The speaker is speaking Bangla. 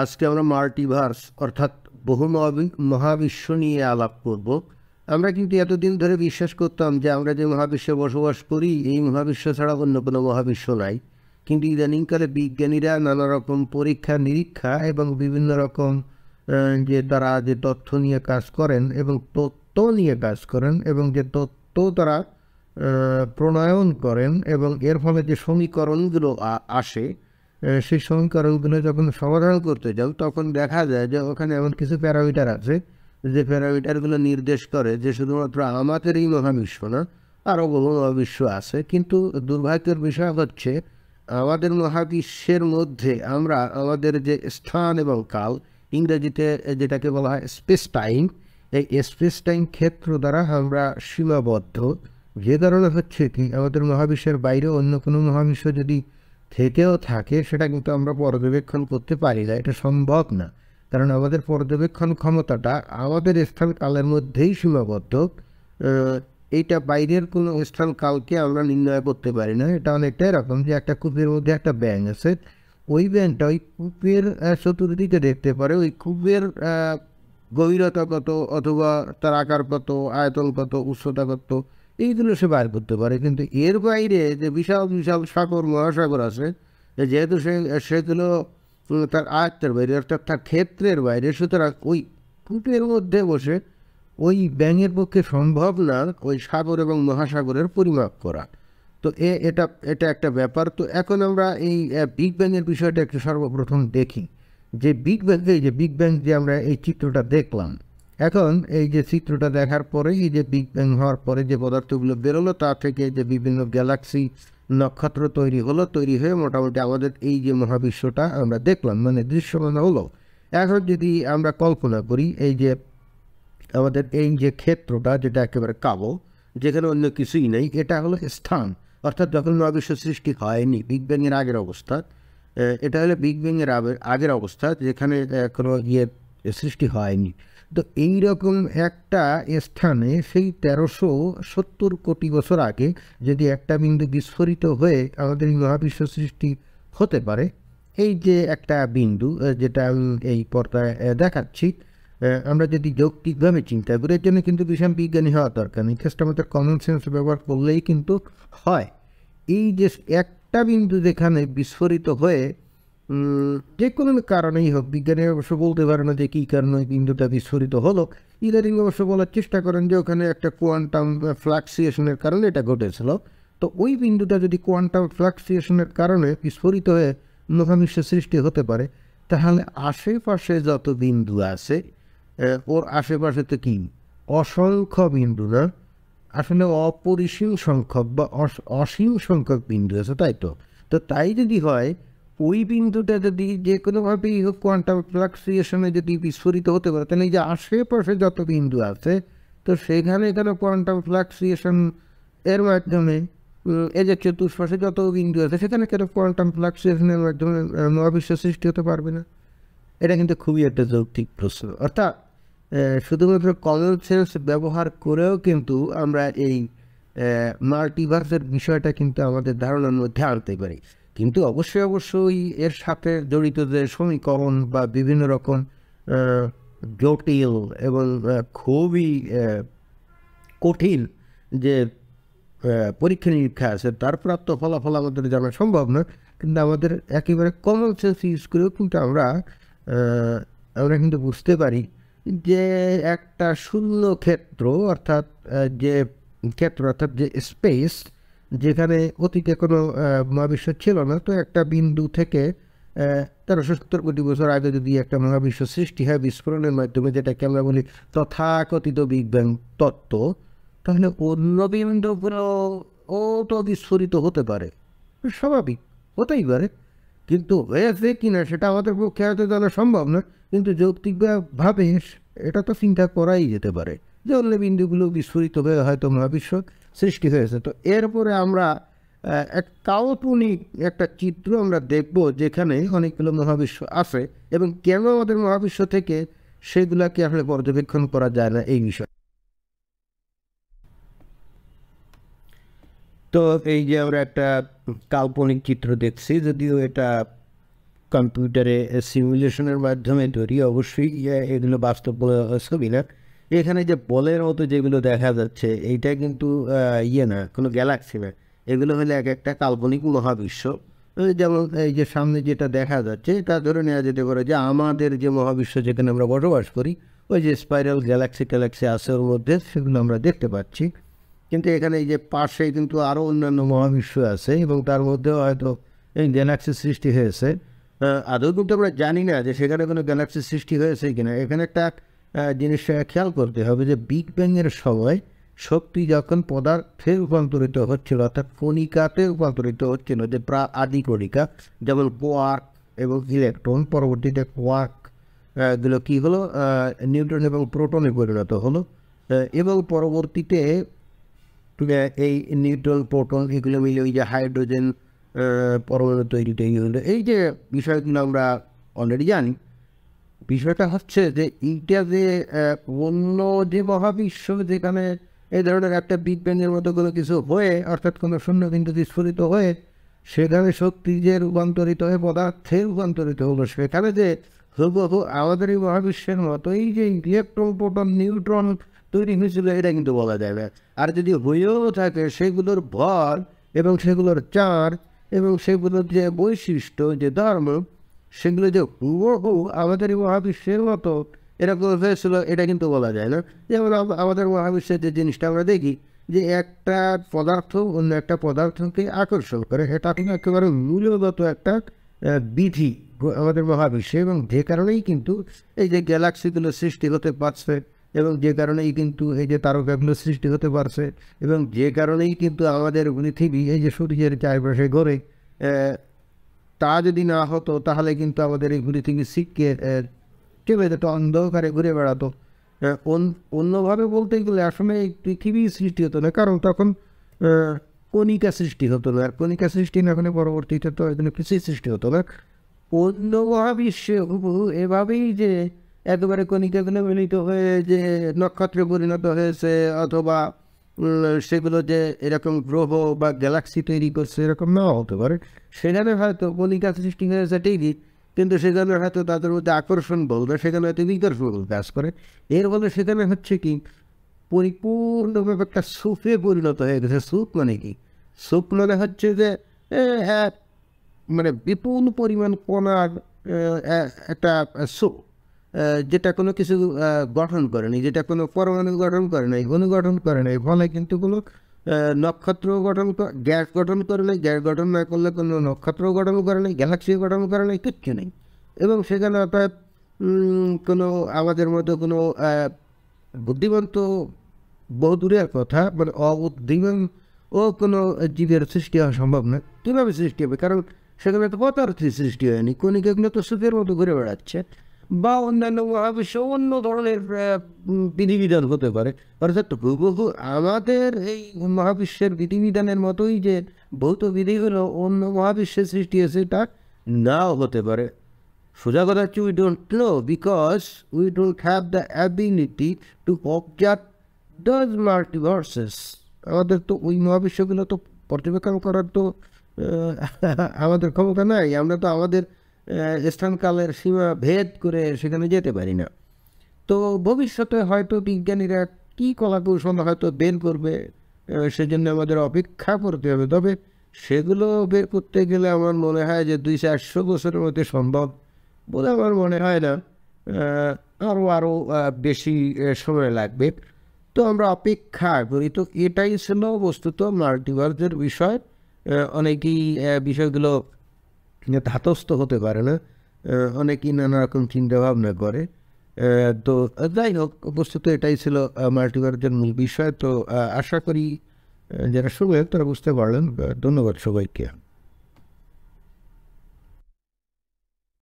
আজকে আমরা মাল্টিভার্স অর্থাৎ বহু মহাবিশ্ব নিয়ে আলাপ করব। আমরা কিন্তু এতদিন ধরে বিশ্বাস করতাম যে আমরা যে মহাবিশ্বে বসবাস করি এই মহাবিশ্ব ছাড়া অন্য কোনো মহাবিশ্ব নাই। কিন্তু ইদানিংকালে বিজ্ঞানীরা নানা রকম পরীক্ষা নিরীক্ষা এবং বিভিন্ন রকম যে তারা যে তথ্য নিয়ে কাজ করেন এবং তত্ত্ব নিয়ে কাজ করেন এবং যে তত্ত্ব তারা প্রণয়ন করেন এবং এর ফলে যে সমীকরণগুলো আসে সেই সমীকরণগুলো যখন সমাধান করতে যাও তখন দেখা যায় যে ওখানে এমন কিছু প্যারামিটার আছে যে প্যারামিটারগুলো নির্দেশ করে যে শুধুমাত্র আমাদের এই মহাবিশ্ব না, আরও বহু মহাবিশ্ব আছে। কিন্তু দুর্ভাগ্যের বিষয় হচ্ছে আমাদের মহাবিশ্বের মধ্যে আমরা আমাদের যে স্থান এবং কাল, ইংরেজিতে যেটাকে বলা হয় স্পেস টাইম, এই স্পেস টাইম ক্ষেত্র দ্বারা আমরা সীমাবদ্ধ। যে কারণে হচ্ছে কি আমাদের মহাবিশ্বের বাইরে অন্য কোনো মহাবিশ্ব যদি থেকেও থাকে সেটা কিন্তু আমরা পর্যবেক্ষণ করতে পারি না, এটা সম্ভব না। কারণ আমাদের পর্যবেক্ষণ ক্ষমতাটা আমাদের স্থান কালের মধ্যেই সীমাবদ্ধ। এইটা বাইরের কোনো স্থান কালকে আমরা নির্ণয় করতে পারি না। এটা অনেকটা এরকম যে একটা কূপের মধ্যে একটা ব্যাঙ আছে, ওই ব্যাঙটা ওই কূপের চতুর্দিকে দেখতে পারে ওই কূপের গভীরতা কত অথবা তার আকার কত, আয়তন কত, উচ্চতা কত, এইগুলো সে বাইর করতে পারে। কিন্তু এর বাইরে যে বিশাল বিশাল সাগর মহাসাগর আছে, যেহেতু সেগুলো তার আয়ত্তের বাইরে অর্থাৎ তার ক্ষেত্রের বাইরে, সুতরাং ওই কূপের মধ্যে বসে ওই ব্যাঙের পক্ষে সম্ভব না ওই সাগর এবং মহাসাগরের পরিমাপ করা। তো এটা এটা একটা ব্যাপার। তো এখন আমরা এই বিগ ব্যাংয়ের বিষয়টা একটু সর্বপ্রথম দেখি যে বিগ ব্যাং, এই যে বিগ ব্যাং যে আমরা এই চিত্রটা দেখলাম, এখন এই যে চিত্রটা দেখার পরে এই যে বিগ ব্যাং হওয়ার পরে যে পদার্থগুলো বেরোলো তা থেকে যে বিভিন্ন গ্যালাক্সি নক্ষত্র তৈরি হলো, তৈরি হয়ে মোটামুটি আমাদের এই যে মহাবিশ্বটা আমরা দেখলাম, মানে দৃশ্যমান হলো। এখন যদি আমরা কল্পনা করি এই যে আমাদের এই যে ক্ষেত্রটা যেটা একেবারে কালো, যেখানে অন্য কিছুই নেই, এটা হলো স্থান, অর্থাৎ যখন মহাবিশ্ব সৃষ্টি হয়নি, বিগ ব্যাংয়ের আগের অবস্থা। এটা হলো বিগ ব্যাংয়ের আগের অবস্থা যেখানে কোনো সৃষ্টি হয়নি। তো এইরকম একটা স্থানে সেই 1370 কোটি বছর আগে যদি একটা বিন্দু বিস্ফোরিত হয়ে আমাদের এই মহাবিশ্ব সৃষ্টি হতে পারে, এই যে একটা বিন্দু যেটা আমি এই পর্দায় দেখাচ্ছি, আমরা যদি যৌক্তিকভাবে চিন্তা করি, এর জন্য কিন্তু ভীষণ বিজ্ঞানী হওয়া দরকার নেই, জাস্ট আমাদের কমন সেন্স ব্যবহার করলেই কিন্তু হয়। এই যে একটা বিন্দু যেখানে বিস্ফোরিত হয়ে যে কোনো কারণেই হোক, বিজ্ঞানী অবশ্য বলতে পারে না যে কী কারণে ওই বিন্দুটা বিস্ফোরিত হলো, ইদানিং অবশ্য বলার চেষ্টা করেন যে ওখানে একটা কোয়ান্টাম ফ্লাকচুয়েশনের কারণে এটা ঘটেছিল। তো ওই বিন্দুটা যদি কোয়ান্টাম ফ্লাকচুয়েশনের কারণে বিস্ফোরিত হয়ে মহাবিশ্ব সৃষ্টি হতে পারে, তাহলে আশেপাশে যত বিন্দু আছে ওর আশেপাশে তো কি অসংখ্য বিন্দু না, আসলে অপরিসীম সংখ্যক বা অসীম সংখ্যক বিন্দু আছে, তাই তো? তো তাই যদি হয়, ওই বিন্দুটা যদি যে কোনোভাবেই হোক কোয়ান্টাম ফ্লাকচুয়েশনে যদি বিস্ফোরিত হতে পারে, তাহলে এই যে আশেপাশে যত বিন্দু আছে, তো সেখানে কেন কোয়ান্টাম ফ্লাকচুয়েশন এর মাধ্যমে এই যে চতুষ্পাশে যত বিন্দু আছে সেখানে কেন কোয়ান্টাম ফ্লাকচুয়েশনের মাধ্যমে মহাবিশ্ব সৃষ্টি হতে পারবে না? এটা কিন্তু খুবই একটা যৌক্তিক প্রশ্ন। অর্থাৎ শুধুমাত্র কমন সেন্স ব্যবহার করেও কিন্তু আমরা এই মাল্টিভার্সের বিষয়টা কিন্তু আমাদের ধারণার মধ্যে আনতে পারি। কিন্তু অবশ্যই এর সাথে জড়িত যে সমীকরণ বা বিভিন্ন রকম জটিল এবং খুবই কঠিন যে পরীক্ষা নিরীক্ষা আছে, তার প্রাপ্ত ফলাফল আমাদের জানা সম্ভব না। কিন্তু আমাদের একেবারে কমন সেন্স ইউজ করেও কিন্তু আমরা কিন্তু বুঝতে পারি যে একটা শূন্য ক্ষেত্র অর্থাৎ যে ক্ষেত্র অর্থাৎ যে স্পেস, যেখানে অতীতে কোনো মহাবিশ্ব ছিল না, তো একটা বিন্দু থেকে 1370 কোটি বছর আগে যদি একটা মহাবিশ্ব সৃষ্টি হয় বিস্ফোরণের মাধ্যমে, যেটাকে আমরা বলি তথাকথিত বিগ ব্যাং তত্ত্ব, তাহলে অন্য বিন্দুগুলো ও তো বিস্ফোরিত হতে পারে, স্বাভাবিক, হতেই পারে। কিন্তু হয়েছে কিনা সেটা আমাদের পক্ষে হয়তো জানা সম্ভব না, কিন্তু যৌক্তিকভাবে এটা তো চিন্তা করাই যেতে পারে যে অন্য বিন্দুগুলো বিস্ফোরিত হয়ে হয়তো মহাবিশ্ব সৃষ্টি হয়েছে। তো এরপরে আমরা এক কাল্পনিক একটা চিত্র আমরা দেখব যেখানে অনেকগুলো মহাবিশ্ব আছে এবং কেন আমাদের মহাবিশ্ব থেকে সেগুলাকে আসলে পর্যবেক্ষণ করা যায় না, এই বিষয়। তো এই যে আমরা একটা কাল্পনিক চিত্র দেখছি, যদিও এটা কম্পিউটারে সিমুলেশনের মাধ্যমে তৈরি, অবশ্যই এগুলো বাস্তব ছবি না। এখানে যে বলের মতো যেগুলো দেখা যাচ্ছে এইটা কিন্তু না, কোনো গ্যালাক্সি না, এগুলো হলে এক একটা কাল্পনিক মহাবিশ্ব। যেমন এই যে সামনে যেটা দেখা যাচ্ছে এটা ধরে নেওয়া যেতে পারে যে আমাদের যে মহাবিশ্ব যেখানে আমরা বসবাস করি, ওই যে স্পাইরাল গ্যালাক্সি আছে ওর মধ্যে, সেগুলো আমরা দেখতে পাচ্ছি। কিন্তু এখানে এই যে পাশে কিন্তু আরও অন্যান্য মহাবিশ্ব আছে এবং তার মধ্যেও হয়তো এই গ্যালাক্সি সৃষ্টি হয়েছে। আদৌ কিন্তু আমরা জানি না যে সেখানে কোনো গ্যালাক্সি সৃষ্টি হয়েছে কিনা। এখানে একটা জিনিসটা খেয়াল করতে হবে যে বিগ ব্যাংয়ের সময় শক্তি যখন পদার্থে রূপান্তরিত হচ্ছিল, অর্থাৎ কণিকাতে রূপান্তরিত হচ্ছিল, যে আদি কণিকা যেমন কোয়ার্ক এবং ইলেকট্রন, পরবর্তীতে কোয়ার্ক গুলো কী হলো, নিউট্রন এবং প্রোটনে পরিণত হলো, এবং পরবর্তীতে এই নিউট্রন প্রোটন এগুলো মিলে ওই যে হাইড্রোজেন পরমাণু তৈরি হলো। এই যে বিষয়গুলো আমরা অলরেডি জানি। বিষয়টা হচ্ছে যে এইটা যে অন্য যে মহাবিশ্ব যেখানে এই ধরনের একটা বিগ ব্যাংয়ের মতো কোনো কিছু হয়ে, অর্থাৎ কোনো শূন্য বিন্দু বিস্ফোরিত হয়ে সেখানে শক্তি যে রূপান্তরিত হয়ে পদার্থে রূপান্তরিত হলো, সেখানে যে হুবহু আমাদের এই মহাবিশ্বের মতো এই যে ইলেকট্রন প্রোটন নিউট্রন তৈরি হয়েছিল, এটা কিন্তু বলা যায় না। আর যদি হয়েও থাকে সেগুলোর ভর এবং সেগুলোর চার্জ এবং সেগুলোর যে বৈশিষ্ট্য, যে ধর্ম, সেগুলো যে হুবহু আমাদের এই মহাবিশ্বের মতো এরকম হয়েছিল, এটা কিন্তু বলা যায় না। যেমন আমাদের মহাবিশ্বের যে জিনিসটা আমরা দেখি যে একটা পদার্থ অন্য একটা পদার্থকে আকর্ষণ করে, এটা কিন্তু একেবারে মূল্যগত একটা বিধি আমাদের মহাবিশ্বে, এবং যে কারণেই কিন্তু এই যে গ্যালাক্সিগুলো সৃষ্টি হতে পারছে, এবং যে কারণেই কিন্তু এই যে তারকাগুলো সৃষ্টি হতে পারছে, এবং যে কারণেই কিন্তু আমাদের পৃথিবী এই যে সূর্যের চারপাশে ঘোরে, তা যদি না হতো তাহলে কিন্তু আমাদের এই পৃথিবী সিটকে চেপে যেত, অন্ধকারে ঘুরে বেড়াতো। অন্যভাবে বলতে গেলে আসলে এই পৃথিবী সৃষ্টি হতো না, কারণ তখন কণিকা সৃষ্টি হতো না। আর কণিকা সৃষ্টি না হলে পরবর্তীতে তো এখানে কিছুই সৃষ্টি হতো না। অন্য মহাবিশ্বে এভাবেই যে একেবারে কণিকাগুলো মিলিত হয়ে যে নক্ষত্রে পরিণত হয়েছে, অথবা সেগুলো যে এরকম গ্রহ বা গ্যালাক্সি তৈরি করছে, এরকম নাও হতে পারে। সেখানে হয়তো কণিকা সৃষ্টি হয়েছে ঠিকই, কিন্তু সেখানে হয়তো তাদের মধ্যে আকর্ষণ বলবে, সেখানে হয়তো বিকর্ষণ কাজ করে। এর ফলে সেখানে হচ্ছে কি পরিপূর্ণভাবে একটা স্যুপে পরিণত হয়ে গেছে। স্যুপ মানে কি? স্যুপ মানে হচ্ছে যে মানে বিপুল পরিমাণ কণার একটা স্যুপ, যেটা কোনো কিছু গঠন করেনি, যেটা কোনো পরমাণু গঠন করে নাই, অনুগঠন করে নাই, ফলে কিন্তু কোনো নক্ষত্র গঠন, গ্যাস গঠন করে নাই, গ্যাস গঠন না করলে কোনো নক্ষত্র গঠন করে নাই, গ্যালাক্সি গঠন করে নাই, কিচ্ছু নেই। এবং সেখানে অর্থাৎ কোনো আমাদের মতো কোনো বুদ্ধিমন্ত বহু দূরের কথা, মানে অবুদ্ধিমান ও কোনো জীবের সৃষ্টি হওয়া সম্ভব নয়। কীভাবে সৃষ্টি হবে? কারণ সেখানে তো পদার্থের সৃষ্টি হয়নি, কণিকাগুলো তো সুখের মতো ঘুরে বেড়াচ্ছে। বা অন্যান্য মহাবিশ্ব অন্য ধরনের বিধিবিধান হতে পারে, অর্থাৎ হুবহু আমাদের এই মহাবিশ্বের বিধিবিধানের মতোই যে ভৌত বিধিগুলো অন্য মহাবিশ্বের সৃষ্টি হয়েছে, তা নাও হতে পারে। সোজা কথা হচ্ছে we don't know, because we don't have the ability to observe those multiverses. আমাদের তো ওই মহাবিশ্বগুলো তো পর্যবেক্ষণ করার তো আমাদের ক্ষমতা নাই। আমরা তো আমাদের স্থানকালের সীমা ভেদ করে সেখানে যেতে পারি না। তো ভবিষ্যতে হয়তো বিজ্ঞানীরা কী কলাকৌশল হয়তো বের করবে, সেজন্য আমাদের অপেক্ষা করতে হবে। তবে সেগুলো বের করতে গেলে আমার মনে হয় যে 200-400 বছরের মধ্যে সম্ভব বলে আমার মনে হয় না, আরও বেশি সময় লাগবে। তো আমরা অপেক্ষা করি। তো এটাই ছিল বস্তুত মাল্টিভার্সের বিষয়। অনেকেই বিষয়গুলো ধাতস্থ হতে পারে না, অনেকেই নানা রকম চিন্তাভাবনা করে। তো যাই হোক, বস্তুত এটাই ছিল মাল্টিভার্সের মূল বিষয়। তো আশা করি যারা শুনবেন তারা বুঝতে পারলেন। ধন্যবাদ সবাইকে।